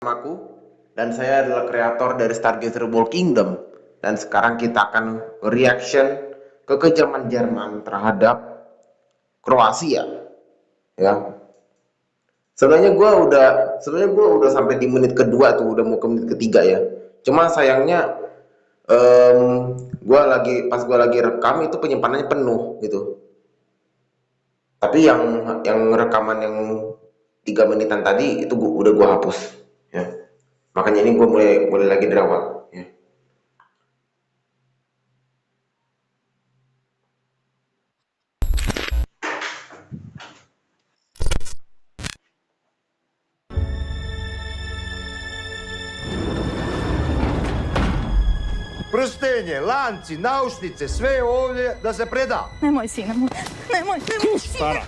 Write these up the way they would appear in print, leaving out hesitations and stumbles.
Aku dan saya adalah kreator dari Stargazer World Kingdom, dan sekarang kita akan reaction ke kekejaman Jerman terhadap Kroasia ya. Sebenarnya gue udah sampai di menit kedua tuh, udah mau ke menit ketiga ya. Cuma sayangnya gue lagi rekam itu penyimpanannya penuh gitu. Tapi yang rekaman yang 3 menitan tadi itu udah gue hapus ya. Makanya ini gue mulai lagi dari awal ya. Prstenje, lanci, naušnice, sve je ovdje da se preda. Nemoj, sine moj. Nemoj, sine.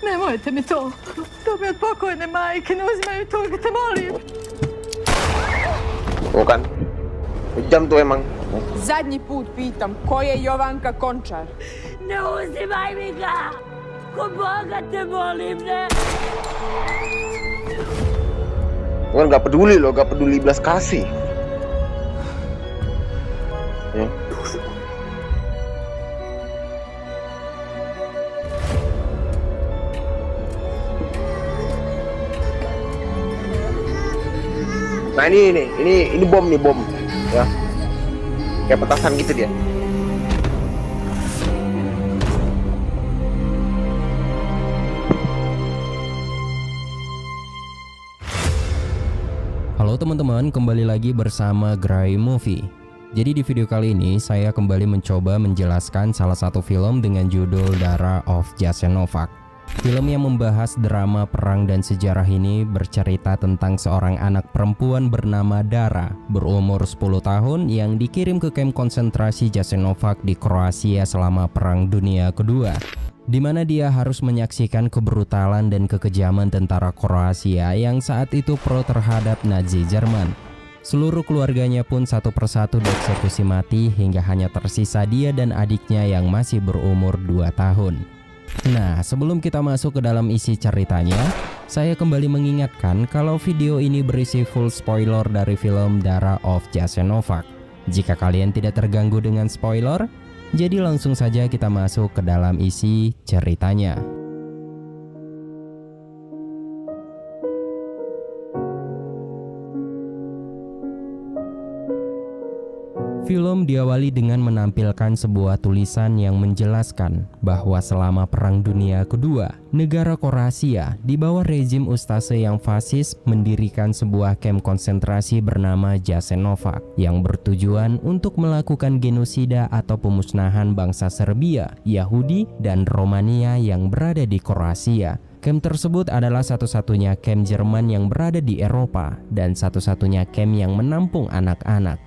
Nemojte mi to. To mi od pokojne majke. Ne uzimaju to, te molim. Bukan. Kejam tuh emang. Zadnji put pitam, ko je Jovanka Končar? Ne uzimaj mi ga. Ko Boga te molim, ne. Kan gak peduli loh, gak peduli belas kasih ya. Nah ini bom ya, kayak petasan gitu dia. Halo teman-teman, kembali lagi bersama Gray Movie. Jadi di video kali ini saya kembali mencoba menjelaskan salah satu film dengan judul Dara of Jasenovac. Film yang membahas drama perang dan sejarah ini bercerita tentang seorang anak perempuan bernama Dara berumur 10 tahun yang dikirim ke kamp konsentrasi Jasenovac di Kroasia selama Perang Dunia Kedua, di mana dia harus menyaksikan kebrutalan dan kekejaman tentara Kroasia yang saat itu pro terhadap Nazi Jerman. Seluruh keluarganya pun satu persatu dieksekusi mati hingga hanya tersisa dia dan adiknya yang masih berumur 2 tahun. Nah, sebelum kita masuk ke dalam isi ceritanya, saya kembali mengingatkan kalau video ini berisi full spoiler dari film Dara of Jasenovac. Jika kalian tidak terganggu dengan spoiler, jadi langsung saja kita masuk ke dalam isi ceritanya. Film diawali dengan menampilkan sebuah tulisan yang menjelaskan bahwa selama Perang Dunia Kedua, negara Kroasia di bawah rezim Ustase yang fasis mendirikan sebuah kamp konsentrasi bernama Jasenovac yang bertujuan untuk melakukan genosida atau pemusnahan bangsa Serbia, Yahudi, dan Romania yang berada di Kroasia. Kamp tersebut adalah satu-satunya kamp Jerman yang berada di Eropa dan satu-satunya kamp yang menampung anak-anak.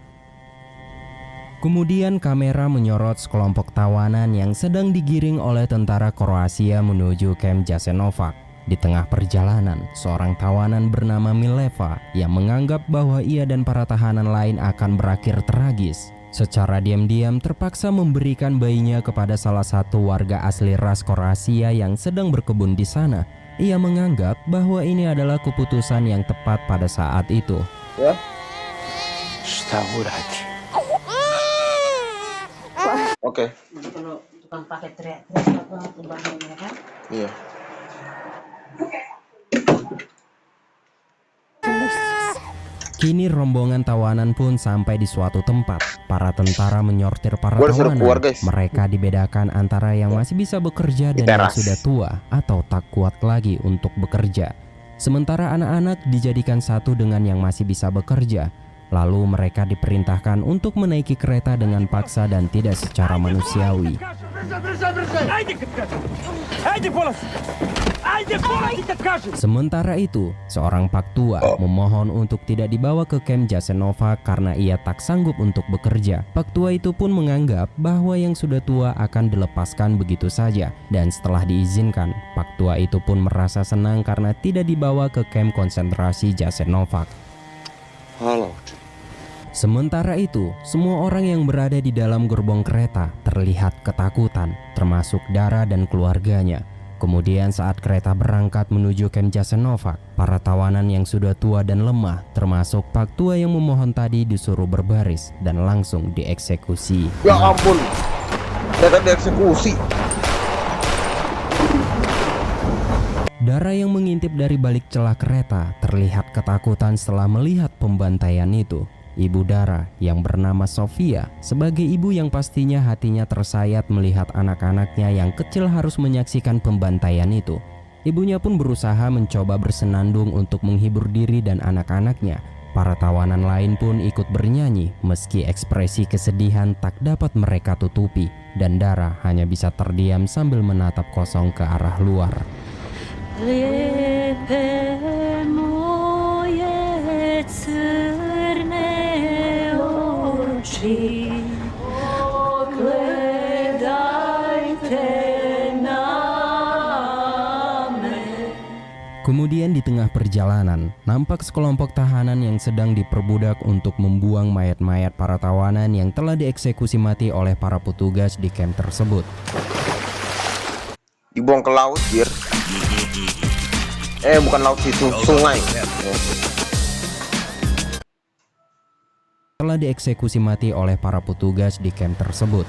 Kemudian kamera menyorot sekelompok tawanan yang sedang digiring oleh tentara Kroasia menuju kamp Jasenovac. Di tengah perjalanan, seorang tawanan bernama Mileva yang menganggap bahwa ia dan para tahanan lain akan berakhir tragis, secara diam-diam terpaksa memberikan bayinya kepada salah satu warga asli ras Kroasia yang sedang berkebun di sana. Ia menganggap bahwa ini adalah keputusan yang tepat pada saat itu. Ya. Oke. Kalau tukang pakai teriak-teriak aku bangun ya kan? Iya. Kini rombongan tawanan pun sampai di suatu tempat. Para tentara menyortir para Gua disuruh tawanan. keluar, guys. Mereka dibedakan antara yang masih bisa bekerja dan yang Teras. sudah tua atau tak kuat lagi untuk bekerja. Sementara anak-anak dijadikan satu dengan yang masih bisa bekerja. Lalu mereka diperintahkan untuk menaiki kereta dengan paksa dan tidak secara manusiawi. Sementara itu, seorang pak tua memohon untuk tidak dibawa ke kamp Jasenovac karena ia tak sanggup untuk bekerja. Pak tua itu pun menganggap bahwa yang sudah tua akan dilepaskan begitu saja. Dan setelah diizinkan, pak tua itu pun merasa senang karena tidak dibawa ke kamp konsentrasi Jasenovac. Halo. Sementara itu, semua orang yang berada di dalam gerbong kereta terlihat ketakutan, termasuk Dara dan keluarganya. Kemudian saat kereta berangkat menuju camp Jasenovac, para tawanan yang sudah tua dan lemah, termasuk Pak Tua yang memohon tadi, disuruh berbaris dan langsung dieksekusi. Ya ampun, ternyata dieksekusi. Dara yang mengintip dari balik celah kereta terlihat ketakutan setelah melihat pembantaian itu. Ibu Dara yang bernama Sofia, sebagai ibu yang pastinya hatinya tersayat melihat anak-anaknya yang kecil harus menyaksikan pembantaian itu. Ibunya pun berusaha mencoba bersenandung untuk menghibur diri dan anak-anaknya. Para tawanan lain pun ikut bernyanyi meski ekspresi kesedihan tak dapat mereka tutupi, dan Dara hanya bisa terdiam sambil menatap kosong ke arah luar. Kemudian di tengah perjalanan, nampak sekelompok tahanan yang sedang diperbudak untuk membuang mayat-mayat para tawanan yang telah dieksekusi mati oleh para petugas di camp tersebut. Dibuang ke laut, Jir. Bukan laut situ, sungai. Telah dieksekusi mati oleh para petugas di camp tersebut.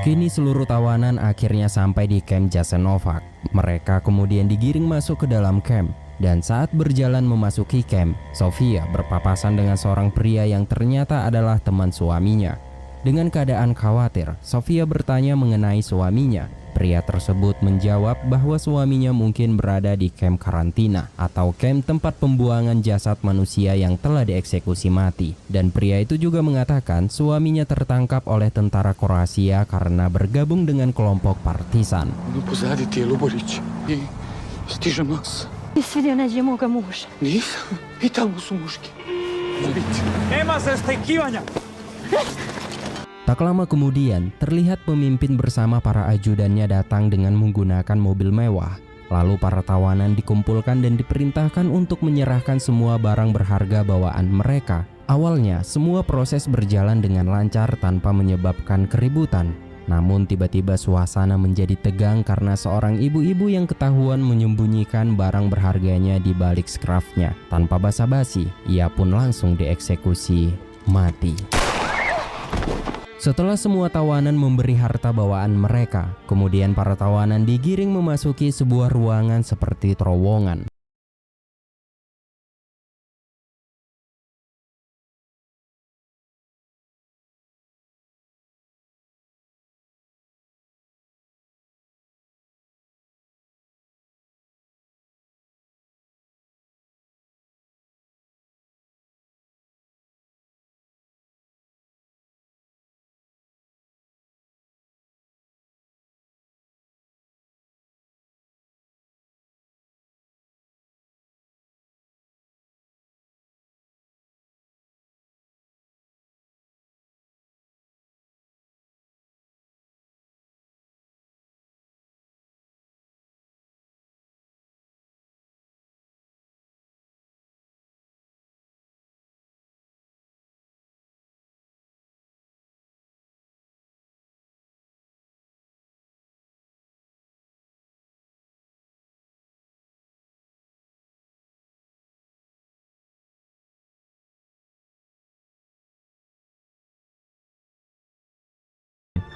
Kini seluruh tawanan akhirnya sampai di camp Jasenovac. Mereka kemudian digiring masuk ke dalam camp. Dan saat berjalan memasuki camp, Sofia berpapasan dengan seorang pria yang ternyata adalah teman suaminya. Dengan keadaan khawatir, Sofia bertanya mengenai suaminya. Pria tersebut menjawab bahwa suaminya mungkin berada di camp karantina atau camp tempat pembuangan jasad manusia yang telah dieksekusi mati. Dan pria itu juga mengatakan suaminya tertangkap oleh tentara Kroasia karena bergabung dengan kelompok partisan. Pozadi ti je Luborić i stiže Max. Jesi vidio neđe moga muža? Nisam, i tamo su muški. Nema zastajkivanja. Tak lama kemudian, terlihat pemimpin bersama para ajudannya datang dengan menggunakan mobil mewah. Lalu para tawanan dikumpulkan dan diperintahkan untuk menyerahkan semua barang berharga bawaan mereka. Awalnya, semua proses berjalan dengan lancar tanpa menyebabkan keributan. Namun tiba-tiba suasana menjadi tegang karena seorang ibu-ibu yang ketahuan menyembunyikan barang berharganya di balik skrafnya. Tanpa basa-basi, ia pun langsung dieksekusi mati. Setelah semua tawanan memberi harta bawaan mereka, kemudian para tawanan digiring memasuki sebuah ruangan seperti terowongan.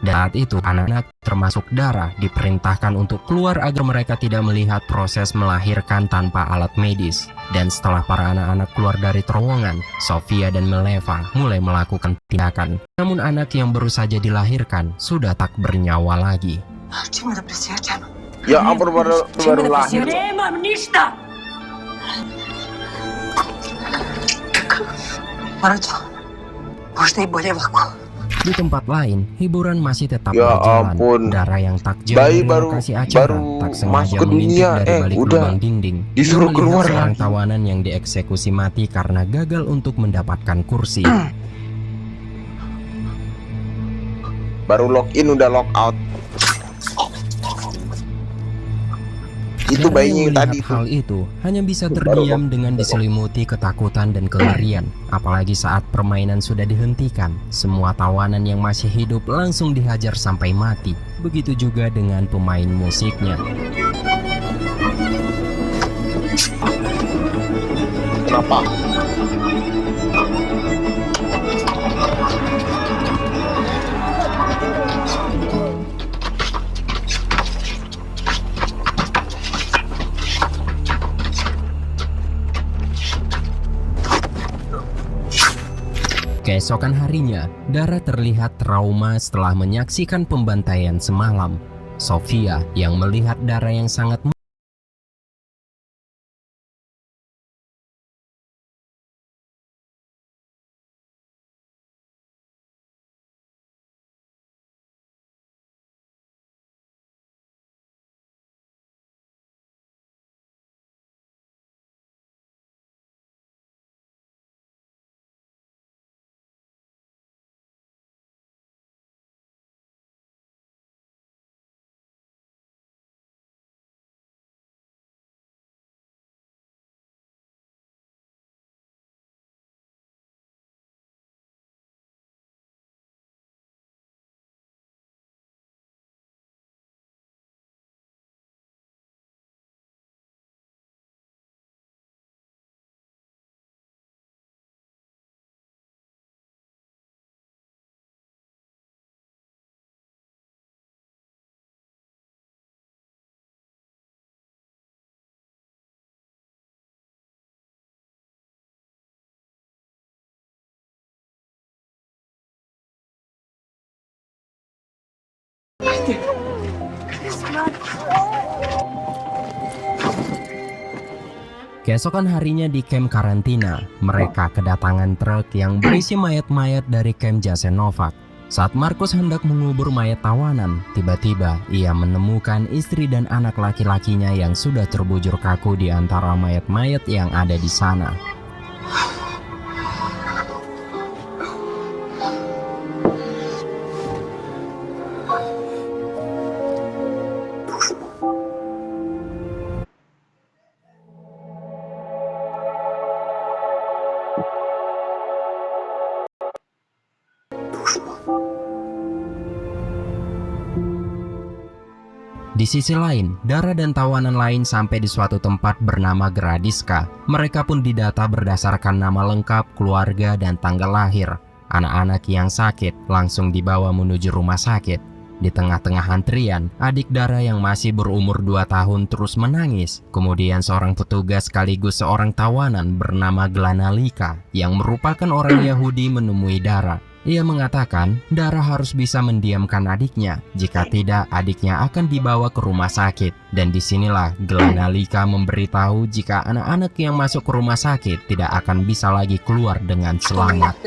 Dan saat itu anak-anak termasuk Dara diperintahkan untuk keluar agar mereka tidak melihat proses melahirkan tanpa alat medis. Dan setelah para anak-anak keluar dari terowongan, Sofia dan Mileva mulai melakukan tindakan. Namun anak yang baru saja dilahirkan sudah tak bernyawa lagi. Ya ampun, baru lahir. Nemam ništa! Marađo, možda i bolje ovako. Di tempat lain, hiburan masih tetap Ya berjalan. ampun. Dara yang tak jauh Bayi dari baru- lokasi acara baru tak sengaja masuk ke mengintip dunia, dari balik udah lubang dinding. disuruh Dia melihat keluar seorang lagi. tawanan yang dieksekusi mati karena gagal untuk mendapatkan kursi. Baru login udah log out. Itu Dara bayinya yang yang melihat tadi hal itu hanya bisa terdiam dengan diselimuti ketakutan dan kengerian. Apalagi saat permainan sudah dihentikan, semua tawanan yang masih hidup langsung dihajar sampai mati. Begitu juga dengan pemain musiknya. Kenapa? Keesokan harinya, Dara terlihat trauma setelah menyaksikan pembantaian semalam. Sofia yang melihat Dara yang sangat Keesokan harinya di kamp karantina, mereka kedatangan truk yang berisi mayat-mayat dari kamp Jasenovac. Saat Markus hendak mengubur mayat tawanan, tiba-tiba ia menemukan istri dan anak laki-lakinya yang sudah terbujur kaku di antara mayat-mayat yang ada di sana. Di sisi lain, Dara dan tawanan lain sampai di suatu tempat bernama Gradiska. Mereka pun didata berdasarkan nama lengkap, keluarga, dan tanggal lahir. Anak-anak yang sakit langsung dibawa menuju rumah sakit. Di tengah-tengah antrian, adik Dara yang masih berumur 2 tahun terus menangis. Kemudian seorang petugas sekaligus seorang tawanan bernama Glanalika yang merupakan orang Yahudi menemui Dara. Ia mengatakan Dara harus bisa mendiamkan adiknya, jika tidak adiknya akan dibawa ke rumah sakit. Dan disinilah Glanalika memberitahu jika anak-anak yang masuk ke rumah sakit tidak akan bisa lagi keluar dengan selamat.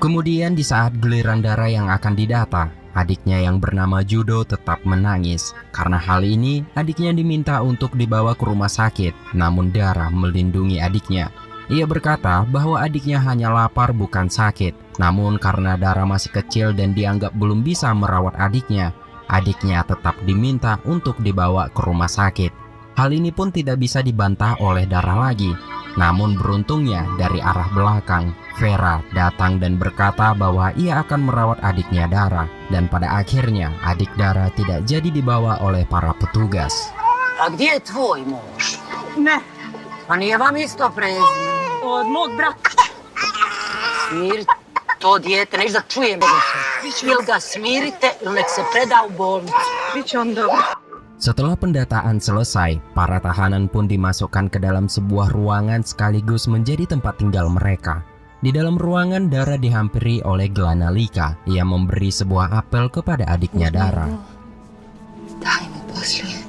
Kemudian di saat giliran Dara yang akan didata, adiknya yang bernama Judo tetap menangis. Karena hal ini, adiknya diminta untuk dibawa ke rumah sakit, namun Dara melindungi adiknya. Ia berkata bahwa adiknya hanya lapar bukan sakit. Namun karena Dara masih kecil dan dianggap belum bisa merawat adiknya tetap diminta untuk dibawa ke rumah sakit. Hal ini pun tidak bisa dibantah oleh Dara lagi. Namun beruntungnya dari arah belakang, Vera datang dan berkata bahwa ia akan merawat adiknya Dara. Dan pada akhirnya adik Dara tidak jadi dibawa oleh para petugas. A gdje je tvoj muž? Ne, Pa nije vam isto prezime. od mog brata. Smir to dijete, neću da čujem više. Ili ga smirite ili nek se preda u bolnicu. Biće on dobro. Setelah pendataan selesai, para tahanan pun dimasukkan ke dalam sebuah ruangan sekaligus menjadi tempat tinggal mereka. Di dalam ruangan, Dara dihampiri oleh Glanalika. Ia memberi sebuah apel kepada adiknya Dara. Daj mi poslije.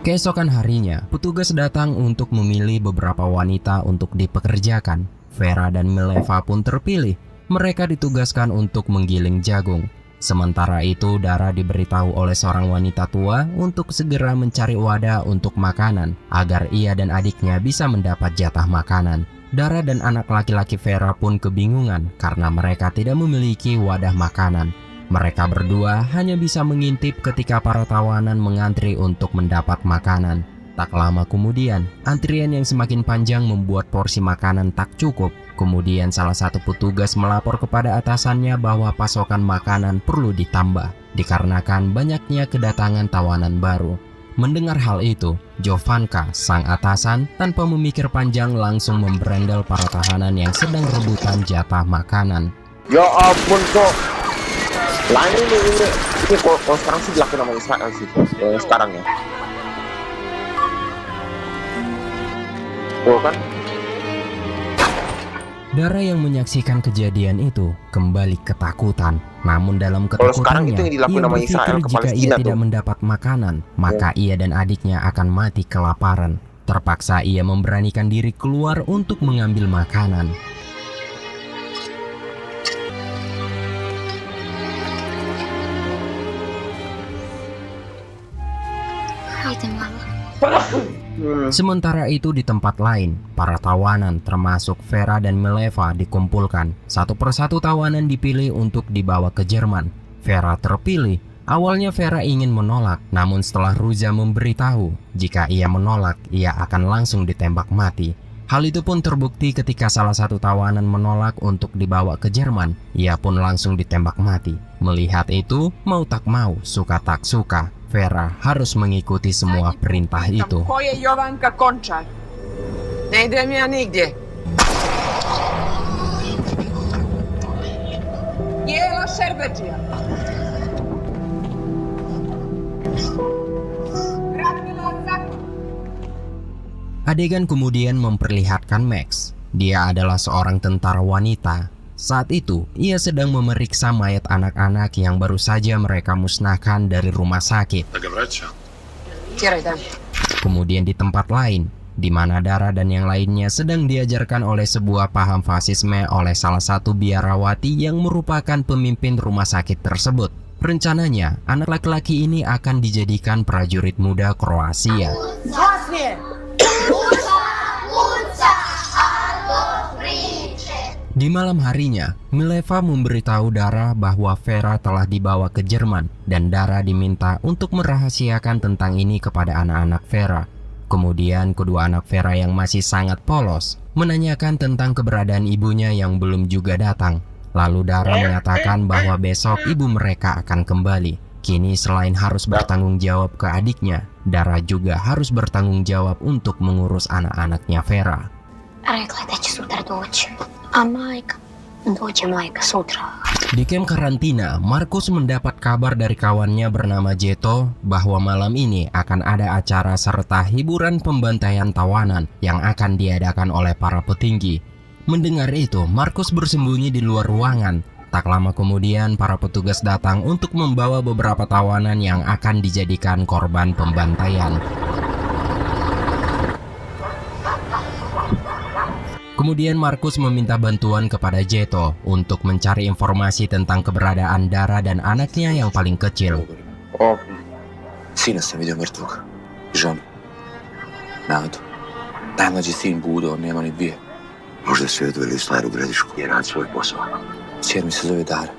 Keesokan harinya, petugas datang untuk memilih beberapa wanita untuk dipekerjakan. Vera dan Mileva pun terpilih. Mereka ditugaskan untuk menggiling jagung. Sementara itu, Dara diberitahu oleh seorang wanita tua untuk segera mencari wadah untuk makanan agar ia dan adiknya bisa mendapat jatah makanan. Dara dan anak laki-laki Vera pun kebingungan karena mereka tidak memiliki wadah makanan. Mereka berdua hanya bisa mengintip ketika para tawanan mengantri untuk mendapat makanan. Tak lama kemudian, antrian yang semakin panjang membuat porsi makanan tak cukup. Kemudian salah satu petugas melapor kepada atasannya bahwa pasokan makanan perlu ditambah, dikarenakan banyaknya kedatangan tawanan baru. Mendengar hal itu, Jovanka, sang atasan, tanpa memikir panjang langsung memberendel para tahanan yang sedang rebutan jatah makanan. Ya ampun kok. Lah ini kok sekarang sih dilakukan sama Israel sih. Sekarang ya. Oh kan? Dara yang menyaksikan kejadian itu kembali ketakutan. Namun dalam Kalau sekarang ketakutannya, itu yang dilakukan ia sama berpikir Israel ke jika ia Palestina tidak tuh. mendapat makanan, maka ia dan adiknya akan mati kelaparan. Terpaksa ia memberanikan diri keluar untuk mengambil makanan. Sementara itu di tempat lain, para tawanan termasuk Vera dan Mileva dikumpulkan. Satu persatu tawanan dipilih untuk dibawa ke Jerman. Vera terpilih. Awalnya Vera ingin menolak, namun setelah Ruza memberitahu jika ia menolak, ia akan langsung ditembak mati. Hal itu pun terbukti ketika salah satu tawanan menolak untuk dibawa ke Jerman. Ia pun langsung ditembak mati. Melihat itu, mau tak mau, suka tak suka, Vera harus mengikuti semua perintah itu. Ko je Jovanka Končar? Ne idem ja nigdje. Jela Šerbedžija. Radmila Zakon. Adegan kemudian memperlihatkan Max. Dia adalah seorang tentara wanita. Saat itu, ia sedang memeriksa mayat anak-anak yang baru saja mereka musnahkan dari rumah sakit. Tjeraj dan. Kemudian di tempat lain, di mana Dara dan yang lainnya sedang diajarkan oleh sebuah paham fasisme oleh salah satu biarawati yang merupakan pemimpin rumah sakit tersebut. Rencananya, anak laki-laki ini akan dijadikan prajurit muda Kroasia. Di malam harinya, Mileva memberitahu Dara bahwa Vera telah dibawa ke Jerman dan Dara diminta untuk merahasiakan tentang ini kepada anak-anak Vera. Kemudian kedua anak Vera yang masih sangat polos menanyakan tentang keberadaan ibunya yang belum juga datang. Lalu Dara mengatakan bahwa besok ibu mereka akan kembali. Kini selain harus bertanggung jawab ke adiknya, Dara juga harus bertanggung jawab untuk mengurus anak-anaknya Vera. Rekla da će sutra doći, a majka dođe majka sutra. Di camp karantina, Markus mendapat kabar dari kawannya bernama Jeto bahwa malam ini akan ada acara serta hiburan pembantaian tawanan yang akan diadakan oleh para petinggi. Mendengar itu, Markus bersembunyi di luar ruangan. Tak lama kemudian, para petugas datang untuk membawa beberapa tawanan yang akan dijadikan korban pembantaian. Kemudian Markus meminta bantuan kepada Jeto untuk mencari informasi tentang keberadaan Dara dan anaknya yang paling kecil. Oh, Sina sam vidio mrtvog. Ženu. Nadu. Najmlađi sin Budo, on nema ni dvije. Možda su je odveli u staru gradišku i rad svoj posao. Cijer mi se zove Dara.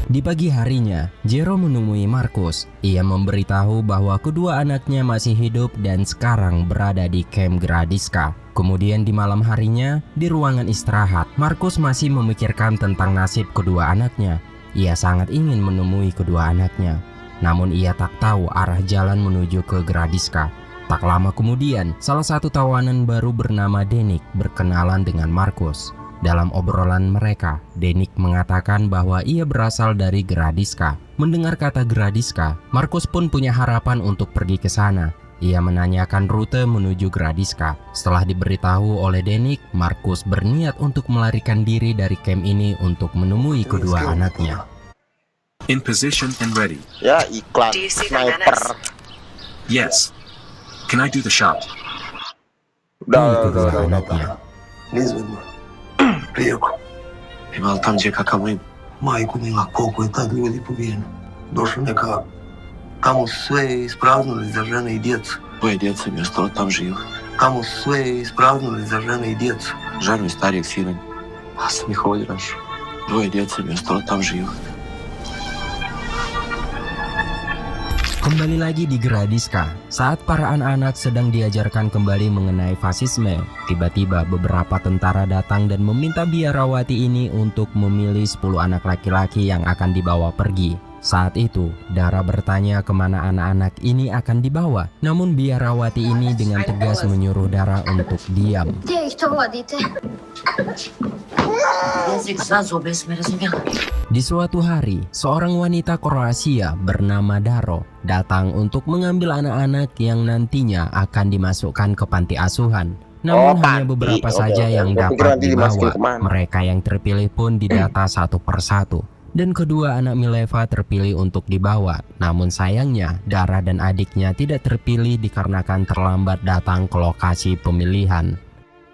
Di pagi harinya, Jero menemui Markus. Ia memberitahu bahwa kedua anaknya masih hidup dan sekarang berada di camp Gradiška. Kemudian di malam harinya, di ruangan istirahat, Markus masih memikirkan tentang nasib kedua anaknya. Ia sangat ingin menemui kedua anaknya. Namun ia tak tahu arah jalan menuju ke Gradiška. Tak lama kemudian, salah satu tawanan baru bernama Denik berkenalan dengan Markus. Dalam obrolan mereka, Denik mengatakan bahwa ia berasal dari Gradiška. Mendengar kata Gradiška, Markus pun punya harapan untuk pergi ke sana. Ia menanyakan rute menuju Gradiška. Setelah diberitahu oleh Denik, Markus berniat untuk melarikan diri dari camp ini untuk menemui kedua anaknya. In position and ready. ya iklan sniper. Yes. Can I do the shot? Ini kedua anaknya. Nizvedno. Prijeko. Ima li tam gdje kakav lim? Majku mila, koliko je tad ljudi pobijeno. Došlo neka... Tamo su sve ispraznili za žene i djecu. Dvoje djece mi je ostalo tam živo. Tamo su sve ispraznili za žene i djecu. Ženu i starijeg sina. Pa sam ih ovdje našao. Dvoje djece mi je ostalo tam živo. Kembali lagi di Gradiska, saat para anak-anak sedang diajarkan kembali mengenai fasisme, tiba-tiba beberapa tentara datang dan meminta biarawati ini untuk memilih 10 anak laki-laki yang akan dibawa pergi. Saat itu, Dara bertanya kemana anak-anak ini akan dibawa. Namun biarawati ini dengan tegas menyuruh Dara untuk diam. Gdje ih to vodite? Jezik zazobe sme razumjela. Di suatu hari, seorang wanita Kroasia bernama Daro datang untuk mengambil anak-anak yang nantinya akan dimasukkan ke panti asuhan. Namun hanya beberapa saja yang dapat dibawa. Mereka yang terpilih pun didata satu persatu. Dan kedua anak Mileva terpilih untuk dibawa. Namun sayangnya, Dara dan adiknya tidak terpilih dikarenakan terlambat datang ke lokasi pemilihan.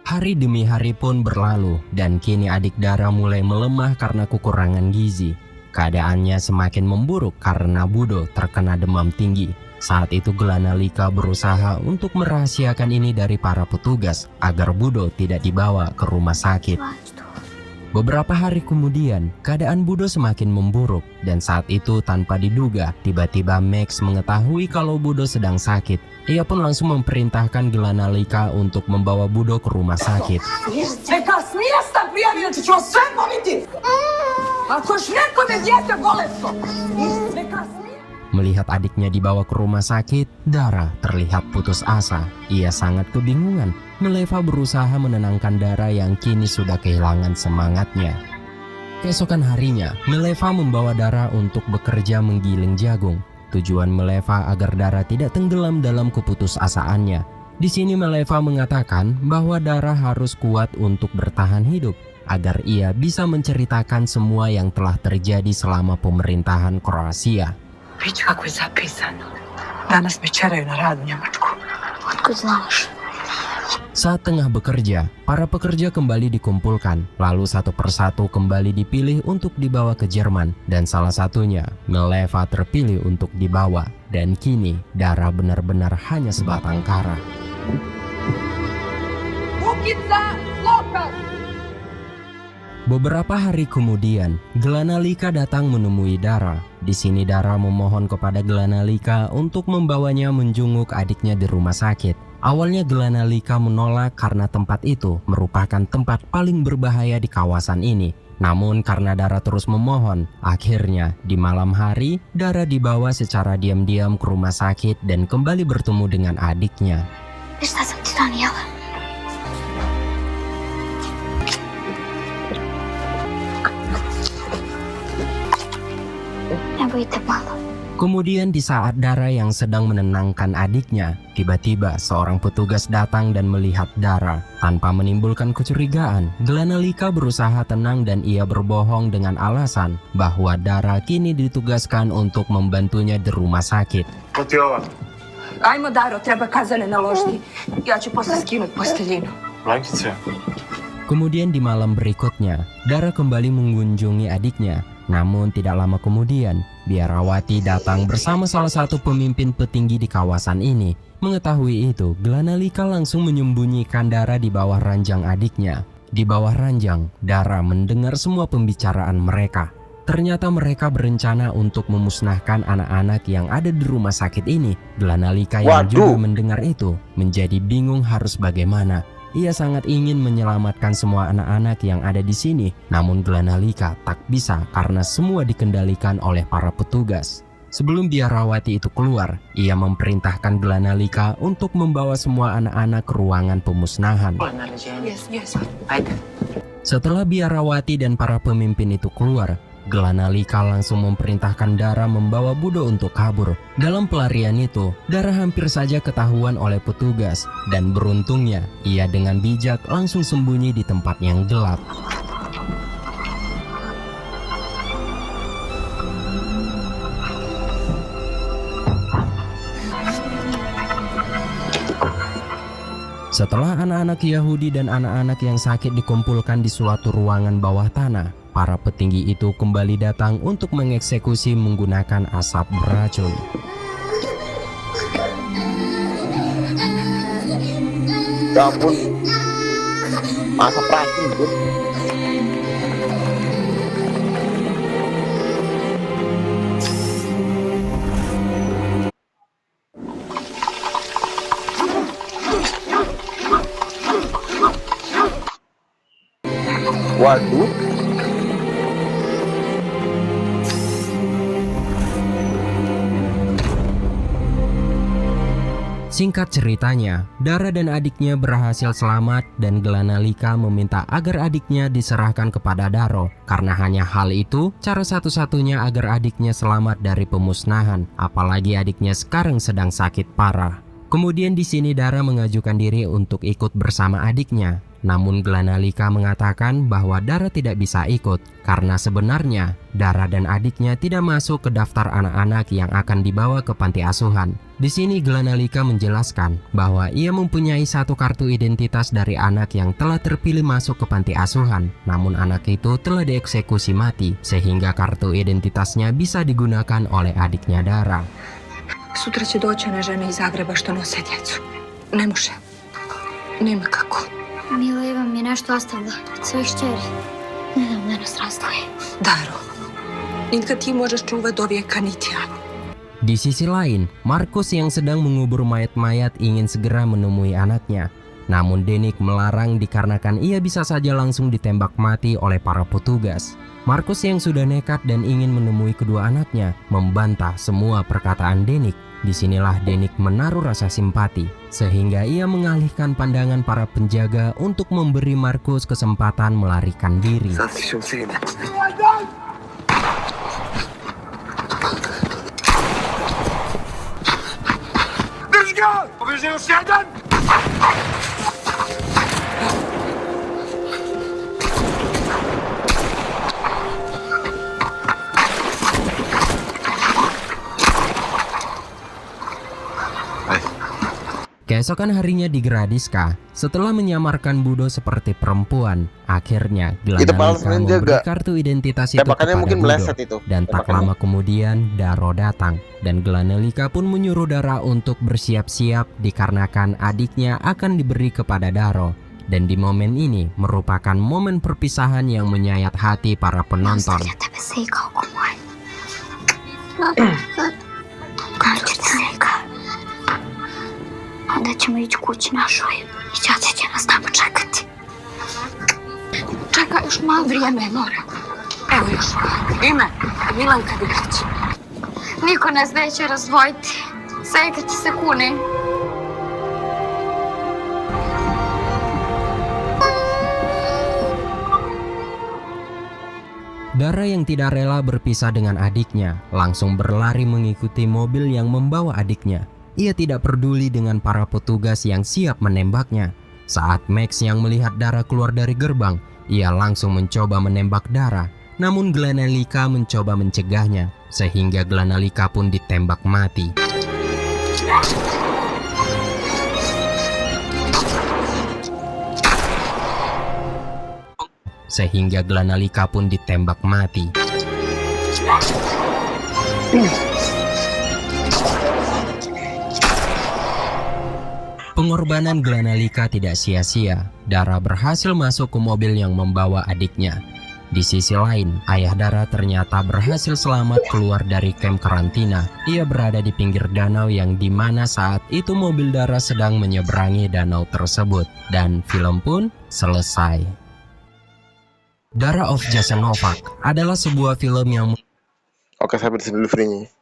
Hari demi hari pun berlalu, dan kini adik Dara mulai melemah karena kekurangan gizi. Keadaannya semakin memburuk karena Budo terkena demam tinggi. Saat itu Glanalika berusaha untuk merahasiakan ini dari para petugas agar Budo tidak dibawa ke rumah sakit. Beberapa hari kemudian, keadaan Budo semakin memburuk dan saat itu tanpa diduga, tiba-tiba Max mengetahui kalau Budo sedang sakit. Ia pun langsung memerintahkan Glanalika untuk membawa Budo ke rumah sakit. Neka smijesta prijavio ću vas sve pobiti! Ako još nekome dijete bolesno! Neka Melihat adiknya dibawa ke rumah sakit, Dara terlihat putus asa. Ia sangat kebingungan. Mileva berusaha menenangkan Dara yang kini sudah kehilangan semangatnya. Keesokan harinya, Mileva membawa Dara untuk bekerja menggiling jagung. Tujuan Mileva agar Dara tidak tenggelam dalam keputusasaannya. Di sini Mileva mengatakan bahwa Dara harus kuat untuk bertahan hidup, agar ia bisa menceritakan semua yang telah terjadi selama pemerintahan Kroasia. Vidiš kako je zapisano. Danas me čeraju na rad u Njemačku. Otkud znaš? Saat tengah bekerja, para pekerja kembali dikumpulkan, lalu satu persatu kembali dipilih untuk dibawa ke Jerman, dan salah satunya, Mileva terpilih untuk dibawa, dan kini Dara benar-benar hanya sebatang kara. Bukica lokal! Beberapa hari kemudian, Glanalika datang menemui Dara. Di sini Dara memohon kepada Glanalika untuk membawanya menjenguk adiknya di rumah sakit. Awalnya Glanalika menolak karena tempat itu merupakan tempat paling berbahaya di kawasan ini. Namun karena Dara terus memohon, akhirnya di malam hari Dara dibawa secara diam-diam ke rumah sakit dan kembali bertemu dengan adiknya. Šta sam ti donijela? Nebojte malo. Kemudian di saat Dara yang sedang menenangkan adiknya, tiba-tiba seorang petugas datang dan melihat Dara. Tanpa menimbulkan kecurigaan, Glanalika berusaha tenang dan ia berbohong dengan alasan bahwa Dara kini ditugaskan untuk membantunya di rumah sakit. Ajmo Daro, treba kazane naložiti. Ja ću posle skinut posteljinu. Kemudian di malam berikutnya, Dara kembali mengunjungi adiknya. Namun tidak lama kemudian, biarawati datang bersama salah satu pemimpin petinggi di kawasan ini. Mengetahui itu, Glanalika langsung menyembunyikan Dara di bawah ranjang adiknya. Di bawah ranjang, Dara mendengar semua pembicaraan mereka. Ternyata mereka berencana untuk memusnahkan anak-anak yang ada di rumah sakit ini. Glanalika yang juga mendengar itu menjadi bingung harus bagaimana. Ia sangat ingin menyelamatkan semua anak-anak yang ada di sini, namun Glanalika tak bisa karena semua dikendalikan oleh para petugas. Sebelum biarawati itu keluar, ia memerintahkan Glanalika untuk membawa semua anak-anak ke ruangan pemusnahan. Setelah biarawati dan para pemimpin itu keluar, Glanalika langsung memerintahkan Dara membawa Budo untuk kabur. Dalam pelarian itu, Dara hampir saja ketahuan oleh petugas, dan beruntungnya ia dengan bijak langsung sembunyi di tempat yang gelap. Setelah anak-anak Yahudi dan anak-anak yang sakit dikumpulkan di suatu ruangan bawah tanah, para petinggi itu kembali datang untuk mengeksekusi menggunakan asap beracun. Ya ampun, asap racun itu. Waduh. Singkat ceritanya, Dara dan adiknya berhasil selamat dan Glanalika meminta agar adiknya diserahkan kepada Daro karena hanya hal itu cara satu-satunya agar adiknya selamat dari pemusnahan, apalagi adiknya sekarang sedang sakit parah. Kemudian di sini Dara mengajukan diri untuk ikut bersama adiknya. Namun Glanalika mengatakan bahwa Dara tidak bisa ikut karena sebenarnya Dara dan adiknya tidak masuk ke daftar anak-anak yang akan dibawa ke panti asuhan. Di sini Glanalika menjelaskan bahwa ia mempunyai satu kartu identitas dari anak yang telah terpilih masuk ke panti asuhan. Namun anak itu telah dieksekusi mati sehingga kartu identitasnya bisa digunakan oleh adiknya Dara. Sutra će doći one žene iz Zagreba što nose djecu. Ne može. Nema kako. Mila Eva mi je nešto ostavila od svojih šćeri. Ne dam da nas razdvoje. Daro, niti ti možeš čuvat do vijeka, niti ja. Di sisi lain, Markus yang sedang mengubur mayat-mayat ingin segera menemui anaknya. Namun Denik melarang dikarenakan ia bisa saja langsung ditembak mati oleh para petugas. Markus yang sudah nekat dan ingin menemui kedua anaknya membantah semua perkataan Denik. Disinilah Denik menaruh rasa simpati, sehingga ia mengalihkan pandangan para penjaga untuk memberi Markus kesempatan melarikan diri. Keesokan harinya di Gradiska, setelah menyamarkan Budo seperti perempuan, akhirnya Glanalika memberi kartu identitas itu kepada Budo. Dan tak lama kemudian Daro datang, dan Glanalika pun menyuruh Dara untuk bersiap-siap dikarenakan adiknya akan diberi kepada Daro. Dan di momen ini merupakan momen perpisahan yang menyayat hati para penonton. Onda ćemo ići kući našoj i ćaća će nas tamo čekati. Čekaj još malo vrijeme, mora. Evo još. Ime, Milanka Viglić. Niko nas neće razdvojiti. Sve kad će se kune. Dara yang tidak rela berpisah dengan adiknya langsung berlari mengikuti mobil yang membawa adiknya. Ia tidak peduli dengan para petugas yang siap menembaknya. Saat Max yang melihat Dara keluar dari gerbang, ia langsung mencoba menembak Dara. Namun Glanalika mencoba mencegahnya, sehingga Glanalika pun ditembak mati. Sehingga Glanalika pun ditembak mati. Pengorbanan Glanalika tidak sia-sia. Dara berhasil masuk ke mobil yang membawa adiknya. Di sisi lain, ayah Dara ternyata berhasil selamat keluar dari kamp karantina. Ia berada di pinggir danau yang dimana saat itu mobil Dara sedang menyeberangi danau tersebut. Dan film pun selesai. Dara of Jasenovac adalah sebuah film yang... Oke, sampai di sini dulu videonya.